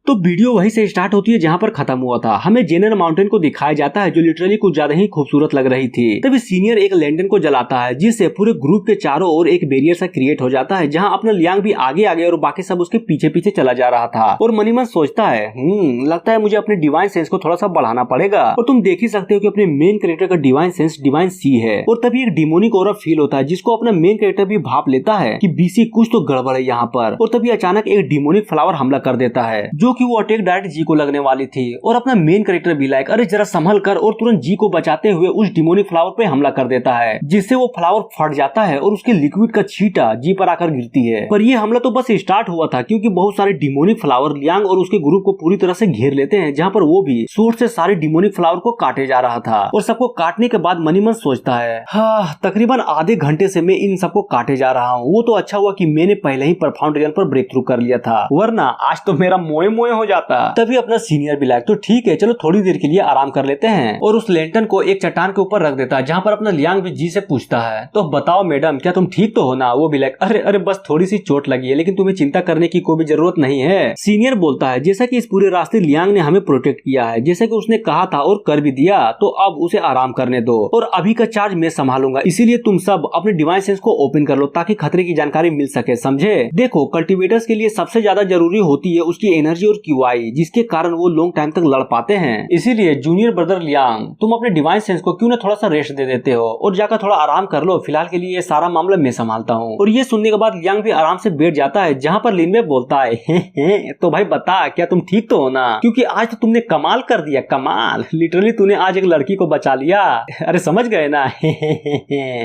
तो वीडियो वहीं से स्टार्ट होती है जहाँ पर खत्म हुआ था। हमें जेनर माउंटेन को दिखाया जाता है जो लिटरली कुछ ज्यादा ही खूबसूरत लग रही थी। तभी सीनियर एक लैंटर्न को जलाता है जिससे पूरे ग्रुप के चारों ओर एक बैरियर सा क्रिएट हो जाता है, जहाँ अपना लियांग भी आगे आगे और बाकी सब उसके पीछे पीछे चला जा रहा था। और मनी मन सोचता है लगता है मुझे अपने डिवाइन सेंस को थोड़ा सा बढ़ाना पड़ेगा। और तुम देख ही सकते हो कि अपने मेन कैरेक्टर का डिवाइन सेंस डिवाइन सी है। और तभी एक डिमोनिक ऑरा फील होता है जिसको अपना मेन कैरेक्टर भी भाप लेता है कि बीसी कुछ तो गड़बड़ है यहाँ पर। और तभी अचानक एक डिमोनिक फ्लावर हमला कर देता है जो कि वो अटैक डायरेक्ट जी को लगने वाली थी। और अपना मेन कैरेक्टर भी लाइक अरे जरा संभल कर और तुरंत जी को बचाते हुए उस डिमोनिक फ्लावर पे हमला कर देता है, जिससे वो फ्लावर फट जाता है और उसके लिक्विड का छींटा जी पर आकर गिरती है। पर ये हमला तो बस स्टार्ट हुआ था क्योंकि बहुत सारे डिमोनिक फ्लावर लियांग और उसके ग्रुप को पूरी तरह से घेर लेते हैं, जहाँ पर वो भी सूट से सारे डिमोनिक फ्लावर को काटे जा रहा था। और सबको काटने के बाद मनी मन सोचता है तकरीबन आधे घंटे से मैं इन सबको काटे जा रहा हूँ। वो तो अच्छा हुआ कि मैंने पहले ही परफाउंड रीजन पर ब्रेक थ्रू कर लिया था, वरना आज तो मेरा मोए मोए हो जाता। तभी अपना सीनियर भी लाइक तो ठीक है चलो थोड़ी देर के लिए आराम कर लेते हैं। और उस लैंटर्न को एक चट्टान के ऊपर रख देता है जहाँ पर अपना लियांग भी जी से पूछता है तो बताओ मैडम क्या तुम ठीक तो हो ना। वो भी लाइक अरे अरे बस थोड़ी सी चोट लगी है लेकिन तुम्हें चिंता करने की कोई भी जरूरत नहीं है। सीनियर बोलता है जैसा कि इस पूरे रास्ते लियांग ने हमें प्रोटेक्ट किया है, जैसा कि उसने कहा था और कर भी दिया, तो अब उसे आराम करने दो और अभी का चार्ज मैं संभालूंगा। इसीलिए तुम सब अपने डिवाइन सेंस को ओपन कर लो ताकि खतरे की जानकारी मिल सके, समझे। देखो कल्टिवेटर्स के लिए सबसे ज्यादा जरूरी होती है उसकी एनर्जी और क्यूआई, जिसके कारण वो लॉन्ग टाइम तक लड़ पाते हैं। इसीलिए जूनियर ब्रदर लियांग तुम अपने डिवाइन सेंस को क्यों ना थोड़ा सा रेस्ट दे देते हो और जाकर थोड़ा आराम कर लो, फिलहाल के लिए ये सारा मामला मैं संभालता हूँ। और ये सुनने के बाद लियांग भी आराम से बैठ जाता है, जहाँ पर लिनवे बोलता है हे तो भाई बता क्या तुम ठीक तो हो ना, क्योंकि आज तो तुमने कमाल कर दिया, कमाल लिटरली तूने आज एक लड़की को बचा लिया। अरे समझ गए ना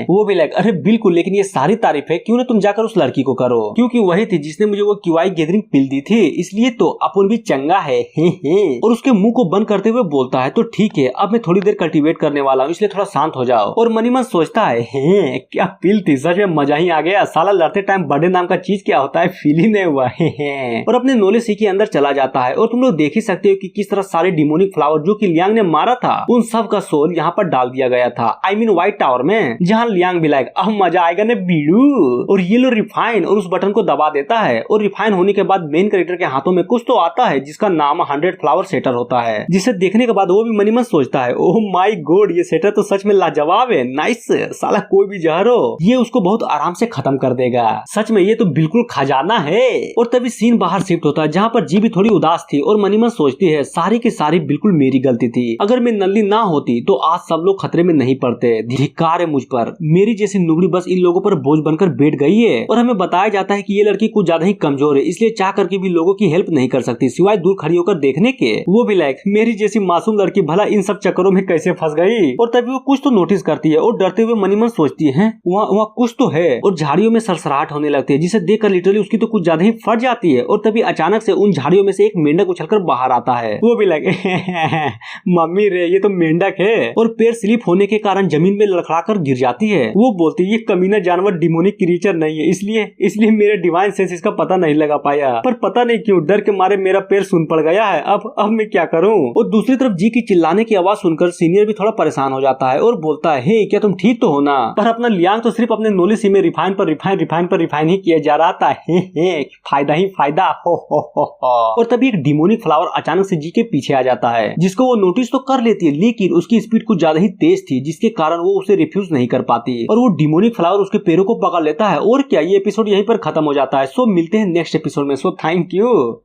वो भी लाइक अरे बिल्कुल, लेकिन ये सारी तारीफ है क्यों ना तुम जाकर उस लड़की को करो, क्योंकि वही थी जिसने मुझे वो क्यूआई गैदरिंग पिल दी थी, इसलिए तो अपन भी चंगा है। और उसके मुंह को बंद करते हुए बोलता है तो ठीक है अब मैं थोड़ी देर कल्टीवेट करने वाला हूँ इसलिए थोड़ा शांत हो जाओ। और मनी मन सोचता है क्या पिल थी, सच में मजा ही आ गया। साला लड़ते टाइम बर्थडे नाम का चीज क्या होता है फील ही नहीं हुआ। और अपने नॉलेज सी के अंदर चला जाता है और तुम लोग देख ही सकते हो कि किस तरह सारे डिमोनिक फ्लावर जो कि लियांग ने मारा था उन सब का सोल यहाँ पर डाल दिया गया था, आई मीन व्हाइट टावर में, जहाँ लियांग भी लाइक अब मजा आएगा ना बीड़ू। और ये लो रिफाइन और उस बटन को दबा देता है और रिफाइन होने के बाद मेन कैरेक्टर के हाथों में कुछ तो आता है जिसका नाम 100 फ्लावर सेटर होता है, जिसे देखने के बाद वो भी मनी मन सोचता है ओह माय गॉड ये सेटर तो सच में लाजवाब है, नाइस, साला कोई भी जहर हो ये उसको बहुत आराम से खत्म कर देगा, सच में ये तो बिल्कुल खजाना है। और तभी सीन बाहर शिफ्ट होता है जहाँ पर जी भी थोड़ी उदास थी और मनी मन सोचती है सारी की सारी बिल्कुल मेरी गलती थी, अगर मैं नल्ली ना होती तो आज सब लोग खतरे में नहीं पड़ते, धिक्कार है मुझ पर, मेरी जैसी नुगड़ी बस इन लोगों पर बोझ बनकर बैठ गई है। और हमें बताया जाता है कि ये लड़की कुछ ज्यादा ही कमजोर है, इसलिए चाह करके भी लोगों की हेल्प नहीं कर सकती सिवाय दूर खड़ी होकर देखने के। वो भी लाइक मेरी जैसी मासूम लड़की भला इन सब चक्करों में कैसे फंस गई। और तभी वो कुछ तो नोटिस करती है और डरते हुए मनी मन सोचती है वहाँ कुछ तो है, और झाड़ियों में सरसराहट होने लगती है जिसे देखकर लिटरली उसकी तो कुछ ज्यादा ही फट जाती है। और तभी अचानक से उन झाड़ियों में से एक मेंढक उछलकर बाहर आता है। वो भी लाइक मम्मी रे ये तो मेंढक है, और पैर स्लिप होने के कारण जमीन में लड़खड़ाकर गिर जाती है। वो बोलती है ये कमीना जानवर डिमोनिक क्रीचर नहीं है, इसलिए मेरे डिवाइन सेंस इसका पता नहीं लगा पाया, पर पता नहीं क्यों डर के मारे मेरा पैर सुन पड़ गया है। अब मैं क्या करूं। और दूसरी तरफ जी की चिल्लाने की आवाज सुनकर सीनियर भी थोड़ा परेशान हो जाता है और बोलता है हे क्या तुम ठीक तो हो ना। पर अपना लियांग तो सिर्फ अपने नोले सी में रिफाइन पर रिफाइन ही किया जा रहा था। फायदा ही फायदा हो। और तभी एक डिमोनिक फ्लावर अचानक से जी के पीछे आ जाता है, जिसको वो नोटिस तो कर लेती है लेकिन उसकी स्पीड कुछ ज्यादा ही तेज थी जिसके कारण वो उसे रिफ्यूज नहीं कर पाती और वो डिमोनिक फ्लावर उसके पैरों को पकड़ लेता है। और क्या ये एपिसोड यहीं पर खत्म हो जाता है। सो मिलते हैं नेक्स्ट एपिसोड में। So thank you.